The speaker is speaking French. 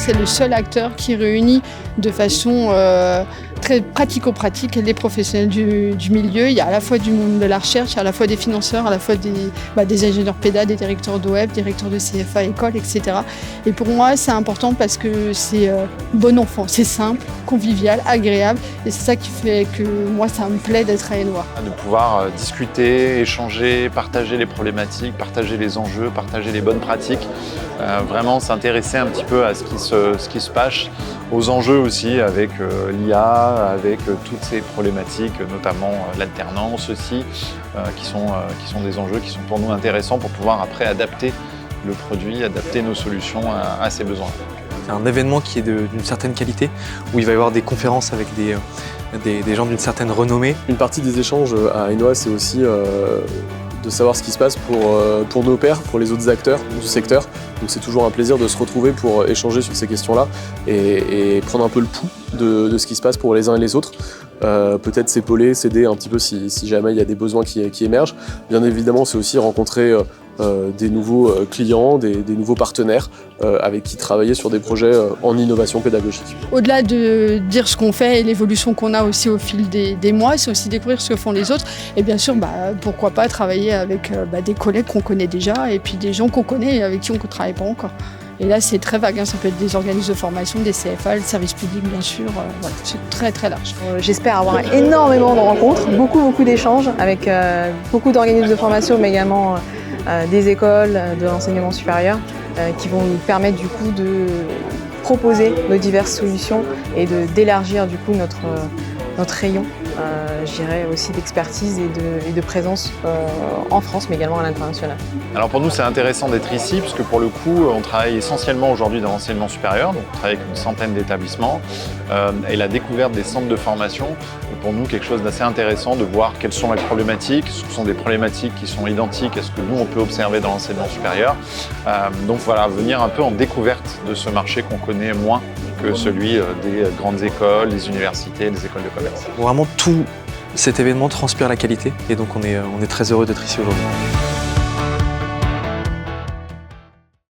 c'est le seul acteur qui réunit de façon très pratico-pratique les professionnels du milieu. Il y a à la fois du monde de la recherche, à la fois des financeurs, à la fois des ingénieurs pédas, des directeurs de web, directeurs de CFA, écoles, etc. Et pour moi, c'est important parce que c'est bon enfant, c'est simple, convivial, agréable. Et c'est ça qui fait que moi, ça me plaît d'être à Hainaut. De pouvoir discuter, échanger, partager les problématiques, partager les enjeux, partager les bonnes pratiques. Vraiment s'intéresser un petit peu à ce qui se passe, aux enjeux aussi avec l'IA, avec toutes ces problématiques, notamment l'alternance aussi, qui sont des enjeux qui sont pour nous intéressants pour pouvoir après adapter le produit, adapter nos solutions à ses besoins. C'est un événement qui est d'une certaine qualité, où il va y avoir des conférences avec des gens d'une certaine renommée. Une partie des échanges à Hainaut, c'est aussi de savoir ce qui se passe pour nos pairs, pour les autres acteurs du secteur. Donc c'est toujours un plaisir de se retrouver pour échanger sur ces questions-là et prendre un peu le pouls de ce qui se passe pour les uns et les autres. Peut-être s'épauler, s'aider un petit peu si jamais il y a des besoins qui émergent. Bien évidemment, c'est aussi rencontrer des nouveaux clients, des nouveaux partenaires avec qui travailler sur des projets en innovation pédagogique. Au-delà de dire ce qu'on fait et l'évolution qu'on a aussi au fil des mois, c'est aussi découvrir ce que font les autres. Et bien sûr, pourquoi pas travailler avec des collègues qu'on connaît déjà et puis des gens qu'on connaît et avec qui on ne travaille pas encore. Et là, c'est très vague, hein. Ça peut être des organismes de formation, des CFA, le service public, bien sûr. Voilà, c'est très, très large. J'espère avoir énormément de rencontres, beaucoup d'échanges avec beaucoup d'organismes de formation, mais également des écoles, de l'enseignement supérieur, qui vont nous permettre du coup de proposer nos diverses solutions et d'élargir du coup notre rayon, je dirais aussi d'expertise et de présence en France, mais également à l'international. Alors pour nous, c'est intéressant d'être ici, parce que pour le coup, on travaille essentiellement aujourd'hui dans l'enseignement supérieur, donc on travaille avec une centaine d'établissements, et la découverte des centres de formation est pour nous quelque chose d'assez intéressant de voir quelles sont les problématiques. Ce sont des problématiques qui sont identiques à ce que nous, on peut observer dans l'enseignement supérieur. Donc voilà, venir un peu en découverte de ce marché qu'on connaît moins que celui des grandes écoles, des universités, des écoles de commerce. Vraiment tout cet événement transpire la qualité et donc on est très heureux d'être ici aujourd'hui.